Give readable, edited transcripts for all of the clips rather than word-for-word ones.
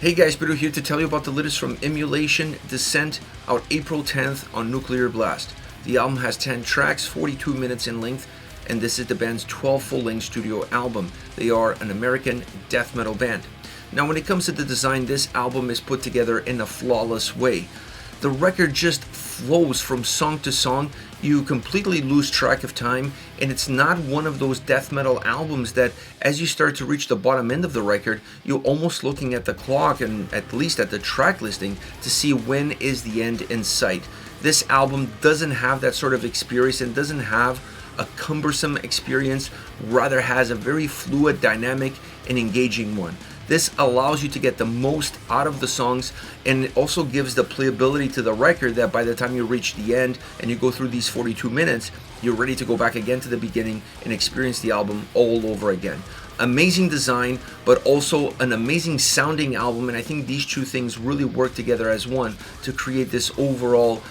Hey guys, Peter here to tell you about the latest from Immolation, Ascent, out April 10th on Nuclear Blast. The album has 10 tracks, 42 minutes in length, and this is the band's 12th full-length studio album. They are an American death metal band. Now when it comes to the design, this album is put together in a flawless way. The record just flows from song to song. You completely lose track of time, and it's not one of those death metal albums that as you start to reach the bottom end of the record, you're almost looking at the clock and at least at the track listing to see when is the end in sight. This album doesn't have that sort of experience and doesn't have a cumbersome experience, rather has a very fluid, dynamic, and engaging one. This allows you to get the most out of the songs, and it also gives the playability to the record that by the time you reach the end and you go through these 42 minutes, you're ready to go back again to the beginning and experience the album all over again. Amazing design, but also an amazing sounding album, and I think these two things really work together as one to create this overall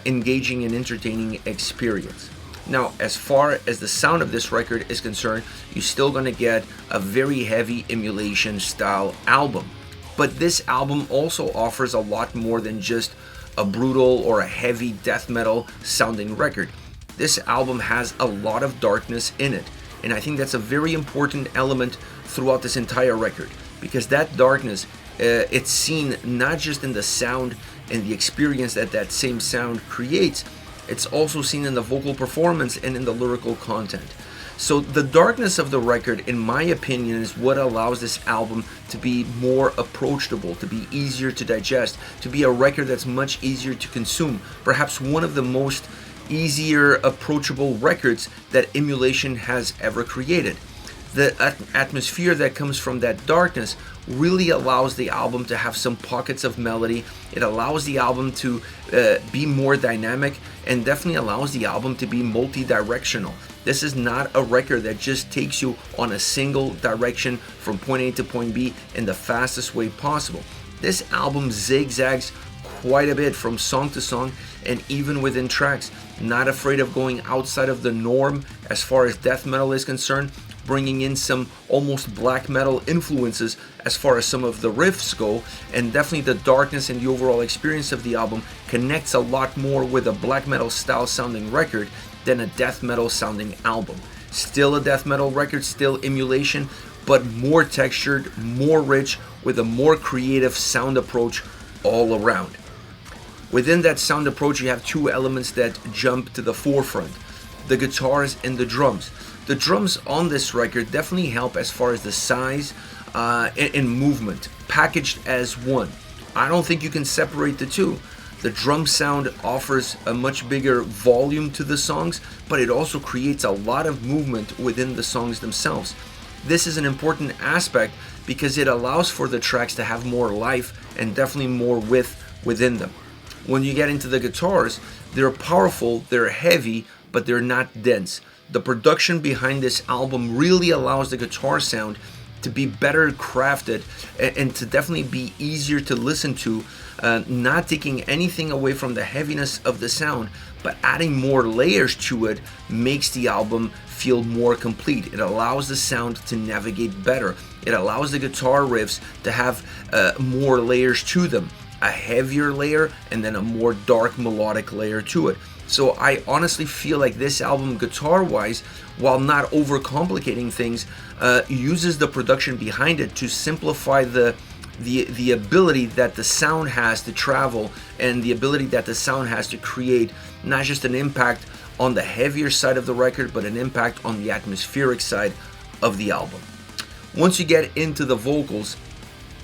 engaging and entertaining experience. Now, as far as the sound of this record is concerned, you're still going to get a very heavy Immolation style album. But this album also offers a lot more than just a brutal or a heavy death metal sounding record. This album has a lot of darkness in it, and I think that's a very important element throughout this entire record, because that darkness, it's seen not just in the sound and the experience that that same sound creates, it's also seen in the vocal performance and in the lyrical content. So the darkness of the record, in my opinion, is what allows this album to be more approachable, to be easier to digest, to be a record that's much easier to consume. Perhaps one of the most easier approachable records that Immolation has ever created. The atmosphere that comes from that darkness really allows the album to have some pockets of melody. It allows the album to be more dynamic, and definitely allows the album to be multi-directional. This is not a record that just takes you on a single direction from point A to point B in the fastest way possible. This album zigzags quite a bit from song to song and even within tracks. Not afraid of going outside of the norm as far as death metal is concerned, bringing in some almost black metal influences as far as some of the riffs go, and definitely the darkness and the overall experience of the album connects a lot more with a black metal style sounding record than a death metal sounding album. Still a death metal record, still Immolation, but more textured, more rich, with a more creative sound approach all around. Within that sound approach, you have two elements that jump to the forefront: the guitars and the drums. The drums on this record definitely help as far as the size and movement, packaged as one. I don't think you can separate the two. The drum sound offers a much bigger volume to the songs, but it also creates a lot of movement within the songs themselves. This is an important aspect because it allows for the tracks to have more life and definitely more width within them. When you get into the guitars, they're powerful, they're heavy, but they're not dense. The production behind this album really allows the guitar sound to be better crafted and to definitely be easier to listen to, not taking anything away from the heaviness of the sound, but adding more layers to it makes the album feel more complete. It allows the sound to navigate better. It allows the guitar riffs to have more layers to them, a heavier layer and then a more dark melodic layer to it. So I honestly feel like this album, guitar-wise, while not overcomplicating things, uses the production behind it to simplify the ability that the sound has to travel, and the ability that the sound has to create not just an impact on the heavier side of the record, but an impact on the atmospheric side of the album. Once you get into the vocals,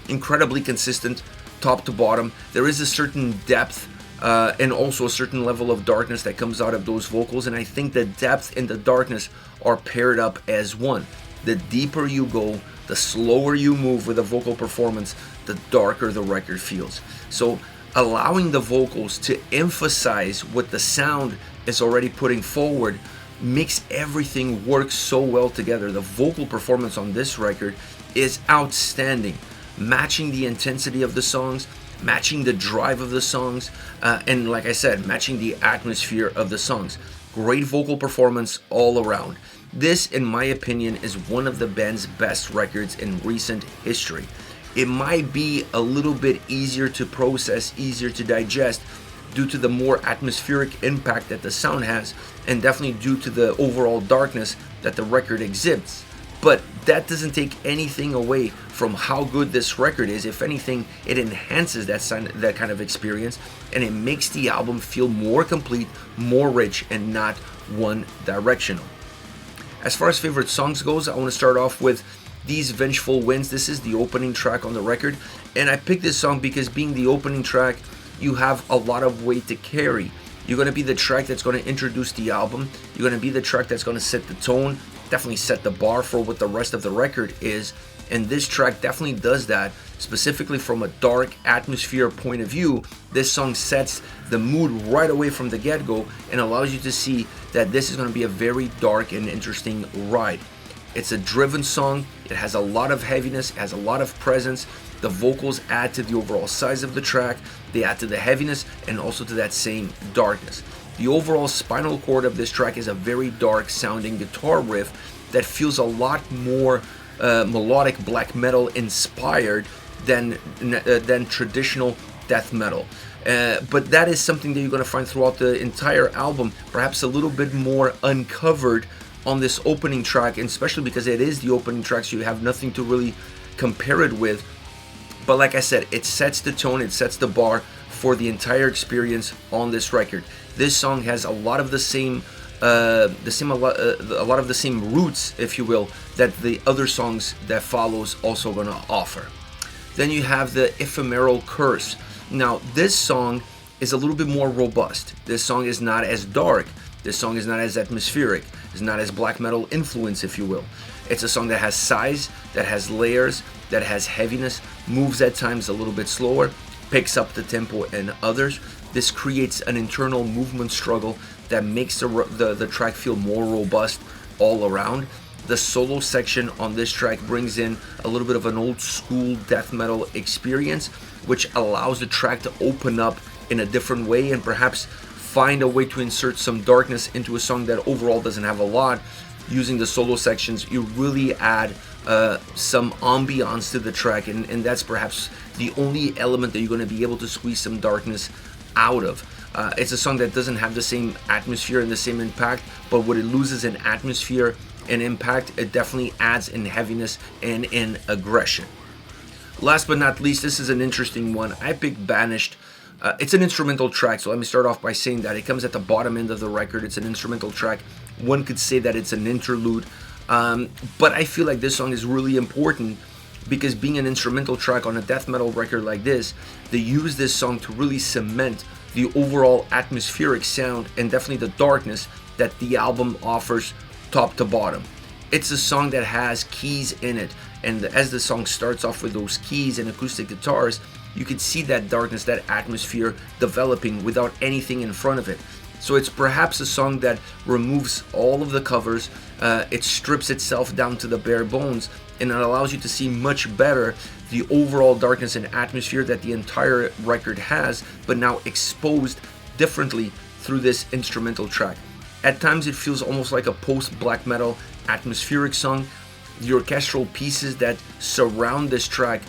incredibly consistent top to bottom. There is a certain depth and also a certain level of darkness that comes out of those vocals, and I think the depth and the darkness are paired up as one. The deeper you go, the slower you move with a vocal performance, the darker the record feels. So allowing the vocals to emphasize what the sound is already putting forward makes everything work so well together. The vocal performance on this record is outstanding, matching the intensity of the songs, matching the drive of the songs, and like I said, matching the atmosphere of the songs. Great vocal performance all around. This, in my opinion, is one of the band's best records in recent history. it might be a little bit easier to process, easier to digest, due to the more atmospheric impact that the sound has, and definitely due to the overall darkness that the record exhibits. But that doesn't take anything away from how good this record is. If anything, it enhances that kind of experience, and it makes the album feel more complete, more rich, and not one-directional. As far as favorite songs goes, I want to start off with These Vengeful Winds. This is the opening track on the record, and I picked this song because being the opening track, you have a lot of weight to carry. You're going to be the track that's going to introduce the album. You're going to be the track that's going to set the tone, definitely set the bar for what the rest of the record is. And this track definitely does that, specifically from a dark atmosphere point of view. This song sets the mood right away from the get-go and allows you to see that this is going to be a very dark and interesting ride. It's a driven song. It has a lot of heaviness, it has a lot of presence. The vocals add to the overall size of the track. They add to the heaviness and also to that same darkness. The overall spinal cord of this track is a very dark sounding guitar riff that feels a lot more melodic black metal inspired than traditional death metal. But that is something that you're going to find throughout the entire album, perhaps a little bit more uncovered on this opening track, and especially because it is the opening track, so you have nothing to really compare it with. But like I said, it sets the tone, it sets the bar for the entire experience on this record. This song has a lot of the same roots, if you will, that the other songs that follows also gonna offer. Then you have the Ephemeral Curse. Now this song is a little bit more robust. This song is not as dark. This song is not as atmospheric. It's not as black metal influence, if you will. It's a song that has size, that has layers, that has heaviness, moves at times a little bit slower, picks up the tempo and others. This creates an internal movement struggle that makes the track feel more robust all around. The solo section on this track brings in a little bit of an old school death metal experience, which allows the track to open up in a different way and perhaps find a way to insert some darkness into a song that overall doesn't have a lot. Using the solo sections, you really add some ambiance to the track, and that's perhaps the only element that you're going to be able to squeeze some darkness out of. It's a song that doesn't have the same atmosphere and the same impact, but what it loses in atmosphere and impact, it definitely adds in heaviness and in aggression. Last but not least, this is an interesting one. I picked Banished. It's an instrumental track, so let me start off by saying that it comes at the bottom end of the record. It's an instrumental track. One could say that it's an interlude, but I feel like this song is really important because being an instrumental track on a death metal record like this, they use this song to really cement the overall atmospheric sound and definitely the darkness that the album offers top to bottom. It's a song that has keys in it, and as the song starts off with those keys and acoustic guitars, you can see that darkness, that atmosphere developing without anything in front of it. So it's perhaps a song that removes all of the covers, it strips itself down to the bare bones, and it allows you to see much better the overall darkness and atmosphere that the entire record has, but now exposed differently through this instrumental track. At times it feels almost like a post-black metal atmospheric song. The orchestral pieces that surround this track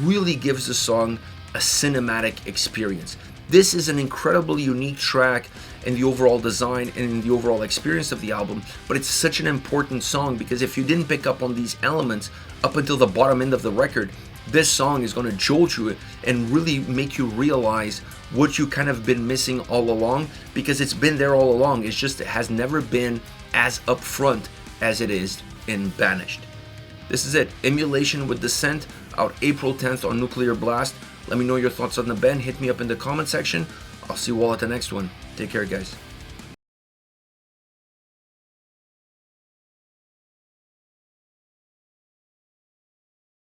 really gives the song a cinematic experience. This is an incredibly unique track in the overall design and in the overall experience of the album, but it's such an important song because if you didn't pick up on these elements up until the bottom end of the record, this song is going to jolt you and really make you realize what you kind of been missing all along, because it's been there all along. It's just it has never been as upfront as it is in Banished. This is it. Immolation with Ascent, out April 10th on Nuclear Blast. Let me know your thoughts on the band. Hit me up in the comment section. I'll see you all at the next one. Take care, guys.